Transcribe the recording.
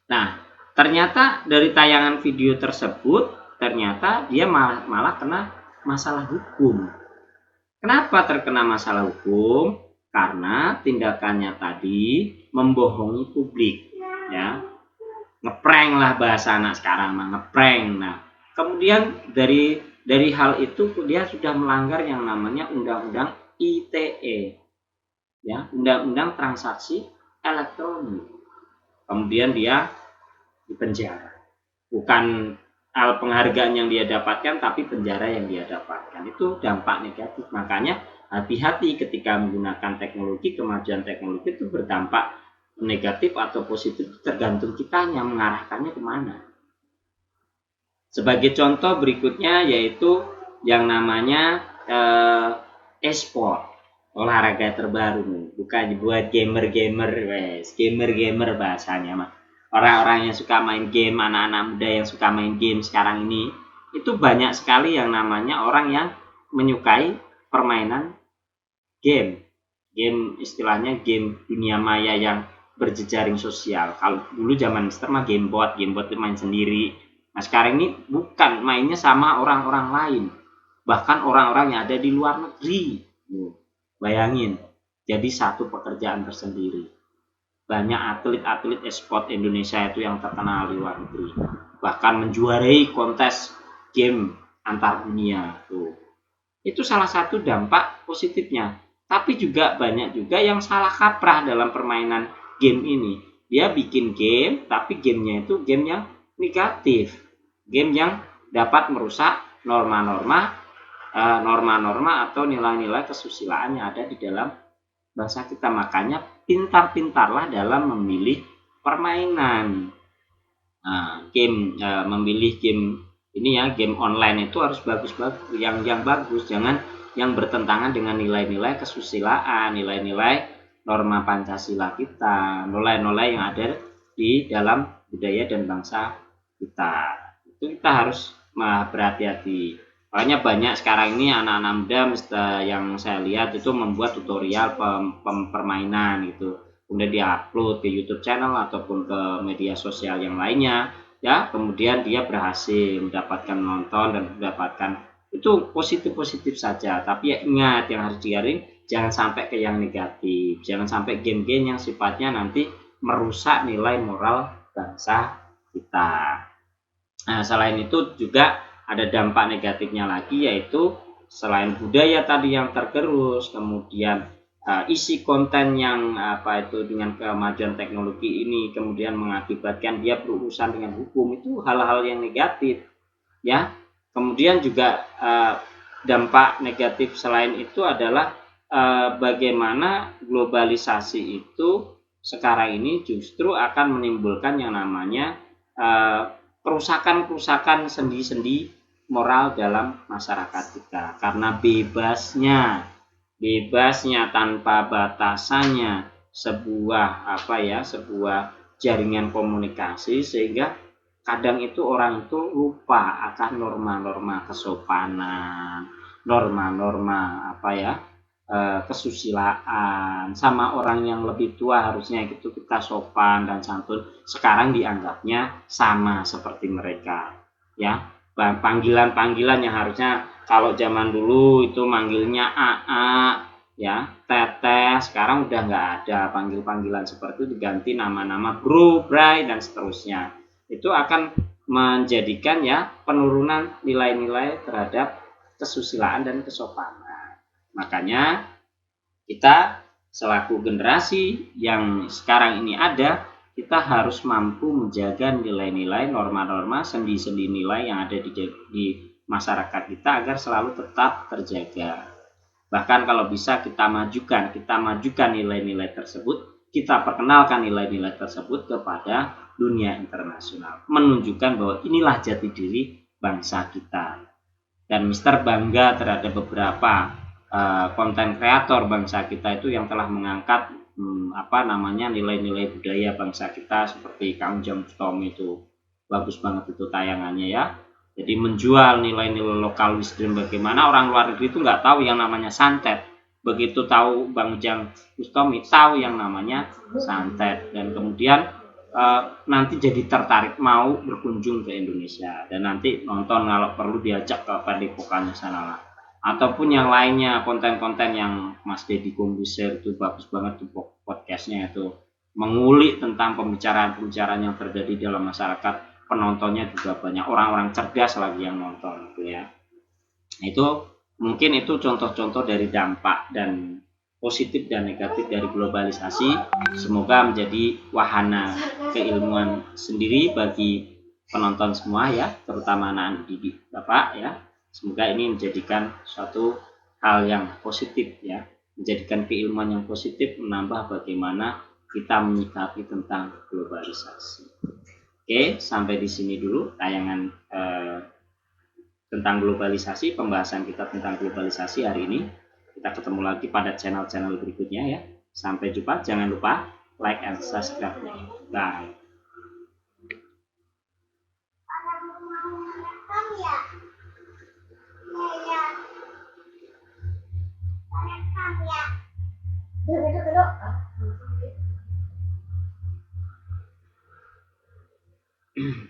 Nah, ternyata dari tayangan video tersebut, ternyata dia malah kena masalah hukum. Kenapa terkena masalah hukum? Karena tindakannya tadi membohongi publik, ya. Ngeprank lah bahasa anak sekarang, ngeprank. Nah, kemudian dari hal itu dia sudah melanggar yang namanya Undang-Undang ITE, ya, Undang-Undang Transaksi Elektronik. Kemudian dia dipenjara. Bukan penghargaan yang dia dapatkan, tapi penjara yang dia dapatkan. Itu dampak negatif. Makanya hati-hati ketika menggunakan teknologi. Kemajuan teknologi itu berdampak negatif atau positif, tergantung kitanya mengarahkannya kemana. Sebagai contoh berikutnya yaitu yang namanya e-sport, olahraga terbaru. Bukan buat gamer-gamer, gamer-gamer bahasanya mah. Orang-orang yang suka main game, anak-anak muda yang suka main game sekarang ini, itu banyak sekali yang namanya orang yang menyukai permainan game. Game istilahnya game dunia maya yang berjejaring sosial. Kalau dulu zaman Mister mah game bot itu main sendiri. Nah sekarang ini bukan, mainnya sama orang-orang lain. Bahkan orang-orang yang ada di luar negeri. Bayangin, jadi satu pekerjaan tersendiri. Banyak atlet-atlet e-sport Indonesia itu yang terkenal di luar negeri, bahkan menjuarai kontes game antar dunia tuh. Itu salah satu dampak positifnya. Tapi juga banyak juga yang salah kaprah dalam permainan game ini. Dia bikin game, tapi gamenya itu game yang negatif, game yang dapat merusak norma-norma atau nilai-nilai kesusilaan yang ada di dalam bangsa kita. Makanya pintar-pintarlah dalam memilih permainan. Memilih game ini ya, game online itu harus bagus-bagus, yang bagus, jangan yang bertentangan dengan nilai-nilai kesusilaan, nilai-nilai norma Pancasila kita, nilai-nilai yang ada di dalam budaya dan bangsa kita. Itu kita harus berhati-hati. Makanya banyak sekarang ini anak-anak muda yang saya lihat itu membuat tutorial permainan gitu, kemudian diupload ke YouTube channel ataupun ke media sosial yang lainnya, ya. Kemudian dia berhasil mendapatkan nonton dan mendapatkan, itu positif saja. Tapi ya ingat, yang harus diaring jangan sampai ke yang negatif, jangan sampai game-game yang sifatnya nanti merusak nilai moral bangsa kita. Nah, selain itu juga ada dampak negatifnya lagi, yaitu selain budaya tadi yang tergerus, kemudian isi konten yang dengan kemajuan teknologi ini kemudian mengakibatkan dia berurusan dengan hukum, itu hal-hal yang negatif, ya. Kemudian juga dampak negatif selain itu adalah bagaimana globalisasi itu sekarang ini justru akan menimbulkan yang namanya kerusakan sendi-sendi moral dalam masyarakat kita, karena bebasnya tanpa batasannya sebuah jaringan komunikasi, sehingga kadang itu orang itu lupa akan norma-norma kesopanan, norma-norma kesusilaan. Sama orang yang lebih tua harusnya itu kita sopan dan santun, sekarang dianggapnya sama seperti mereka, ya. Panggilan-panggilan yang harusnya kalau zaman dulu itu manggilnya AA, ya, teteh, sekarang udah nggak ada panggilan seperti itu, diganti nama-nama bro, bray, dan seterusnya. Itu akan menjadikan ya penurunan nilai-nilai terhadap kesusilaan dan kesopanan. Makanya kita selaku generasi yang sekarang ini ada, kita harus mampu menjaga nilai-nilai, norma-norma, sendi-sendi nilai yang ada di masyarakat kita agar selalu tetap terjaga. Bahkan kalau bisa kita majukan nilai-nilai tersebut, kita perkenalkan nilai-nilai tersebut kepada dunia internasional, menunjukkan bahwa inilah jati diri bangsa kita. Dan Mister bangga terhadap beberapa konten kreator bangsa kita itu yang telah mengangkat nilai-nilai budaya bangsa kita, seperti Kang Ujang Bustom, itu bagus banget itu tayangannya, ya. Jadi menjual nilai-nilai lokal wisdom, bagaimana orang luar negeri itu nggak tahu yang namanya santet, begitu tahu Bang Ujang Bustom tahu yang namanya santet. Dan kemudian nanti jadi tertarik mau berkunjung ke Indonesia dan nanti nonton, kalau perlu diajak ke padepokannya sana lah. Ataupun yang lainnya, konten-konten yang Mas Deddy Corbuzier itu bagus banget tuh podcastnya, itu mengulik tentang pembicaraan-pembicaraan yang terjadi dalam masyarakat. Penontonnya juga banyak orang-orang cerdas lagi yang nonton gitu ya. Nah, itu mungkin itu contoh-contoh dari dampak dan positif dan negatif dari globalisasi. Semoga menjadi wahana keilmuan sendiri bagi penonton semua ya, terutama anak-anak didik Bapak ya. Semoga ini menjadikan suatu hal yang positif ya, menjadikan keilmuan yang positif, menambah bagaimana kita menyikapi tentang globalisasi. Oke, sampai di sini dulu tayangan tentang globalisasi, pembahasan kita tentang globalisasi hari ini. Kita ketemu lagi pada channel-channel berikutnya ya. Sampai jumpa, jangan lupa like and subscribe. Bye. Duduk.